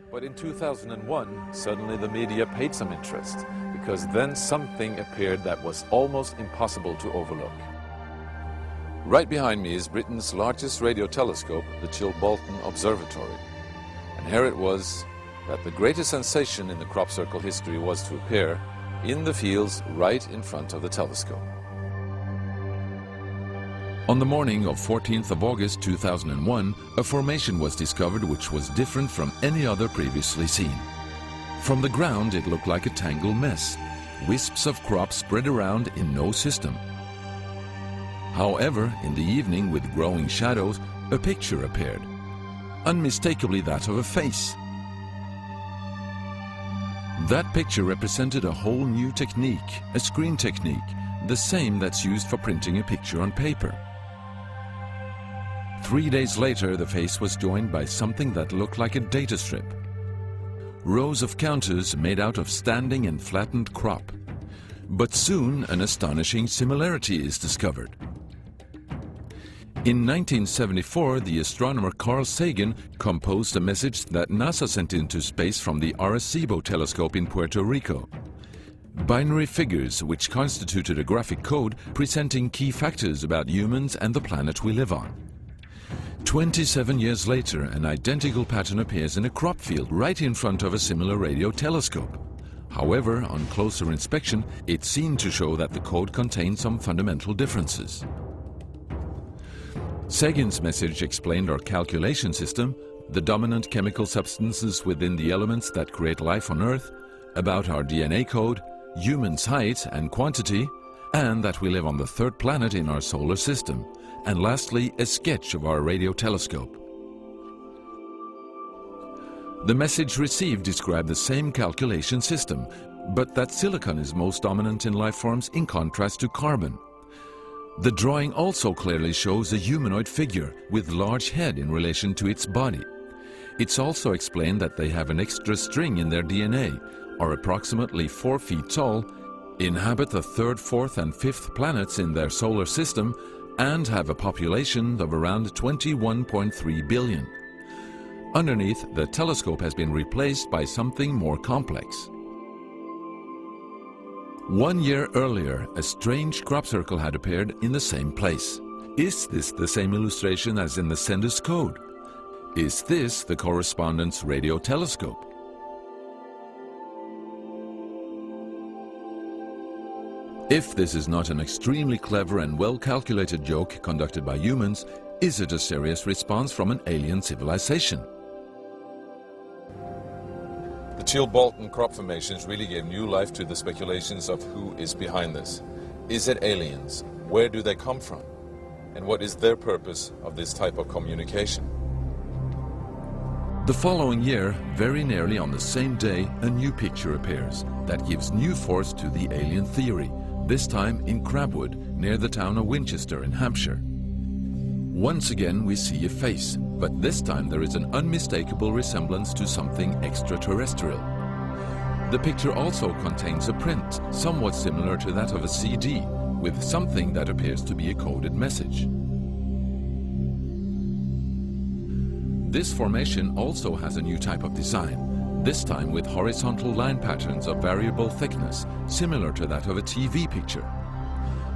But in 2001, suddenly the media paid some interest, because then something appeared that was almost impossible to overlook. Right behind me is Britain's largest radio telescope, the Chilbolton Observatory. And here it was that the greatest sensation in the crop circle history was to appear in the fields right in front of the telescope. On the morning of 14th of August 2001, a formation was discovered which was different from any other previously seen. From the ground it looked like a tangled mess, wisps of crop spread around in no system. However, in the evening with growing shadows, a picture appeared, unmistakably that of a face. That picture represented a whole new technique, a screen technique, the same that's used for printing a picture on paper. 3 days later, the face was joined by something that looked like a data strip. Rows of counters made out of standing and flattened crop. But soon an astonishing similarity is discovered. In 1974, the astronomer Carl Sagan composed a message that NASA sent into space from the Arecibo telescope in Puerto Rico. Binary figures which constituted a graphic code presenting key factors about humans and the planet we live on. 27 years later, an identical pattern appears in a crop field right in front of a similar radio telescope. However, on closer inspection, it seemed to show that the code contained some fundamental differences. Sagan's message explained our calculation system, the dominant chemical substances within the elements that create life on Earth, about our DNA code, humans' height and quantity, and that we live on the third planet in our solar system, and lastly, a sketch of our radio telescope. The message received described the same calculation system, but that silicon is most dominant in life forms in contrast to carbon. The drawing also clearly shows a humanoid figure with large head in relation to its body. It's also explained that they have an extra string in their DNA, are approximately 4 feet tall, inhabit the third, fourth and fifth planets in their solar system, and have a population of around 21.3 billion. Underneath, the telescope has been replaced by something more complex. 1 year earlier, a strange crop circle had appeared in the same place. Is this the same illustration as in the sender's code? Is this the correspondence radio telescope? If this is not an extremely clever and well-calculated joke conducted by humans, is it a serious response from an alien civilization? The Chilbolton crop formations really gave new life to the speculations of who is behind this. Is it aliens? Where do they come from? And what is their purpose of this type of communication? The following year, very nearly on the same day, a new picture appears that gives new force to the alien theory, this time in Crabwood, near the town of Winchester in Hampshire. Once again we see a face, but this time there is an unmistakable resemblance to something extraterrestrial. The picture also contains a print, somewhat similar to that of a CD, with something that appears to be a coded message. This formation also has a new type of design, this time with horizontal line patterns of variable thickness, similar to that of a TV picture.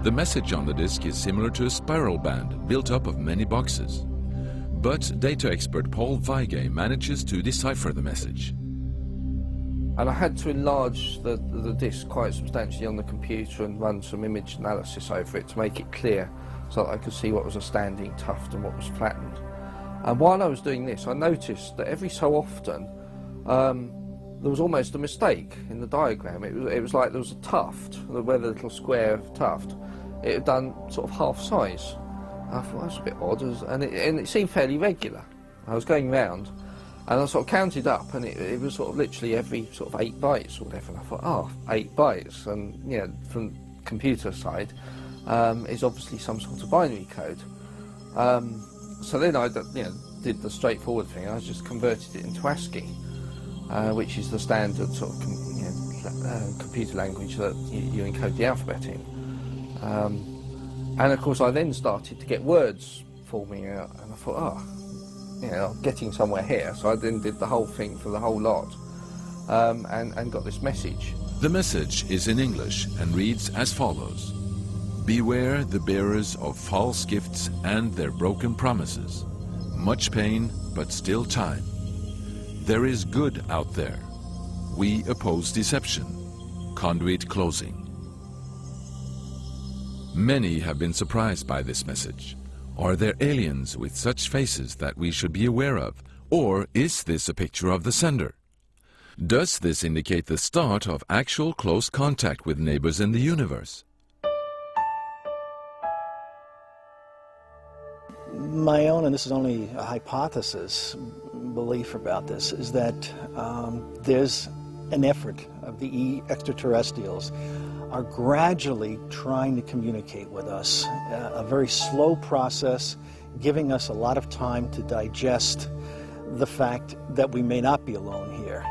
The message on the disc is similar to a spiral band built up of many boxes. But data expert Paul Weige manages to decipher the message. And I had to enlarge the disc quite substantially on the computer and run some image analysis over it to make it clear so that I could see what was a standing tuft and what was flattened. And while I was doing this, I noticed that every so often there was almost a mistake in the diagram. It was like there was a tuft, where the little square tuft, it had done sort of half size. I thought that's a bit odd, and it seemed fairly regular. I was going round, and I sort of counted up, and it was sort of literally every sort of 8 bytes or whatever. And I thought, oh, 8 bytes, and you know, from computer side, is obviously some sort of binary code. So then I did the straightforward thing. I just converted it into ASCII, which is the standard sort of computer language that you encode the alphabet in. And of course I then started to get words forming out, and I thought, getting somewhere here. So I then did the whole thing for the whole lot, and got this message. The message is in English and reads as follows: Beware the bearers of false gifts and their broken promises. Much pain, but still time. There is good out there. We oppose deception. Conduit closing. Many have been surprised by this message. Are there aliens with such faces that we should be aware of? Or is this a picture of the sender? Does this indicate the start of actual close contact with neighbors in the universe? My own, and this is only a hypothesis, belief about this, is that there's an effort of the extraterrestrials are gradually trying to communicate with us, a very slow process, giving us a lot of time to digest the fact that we may not be alone here.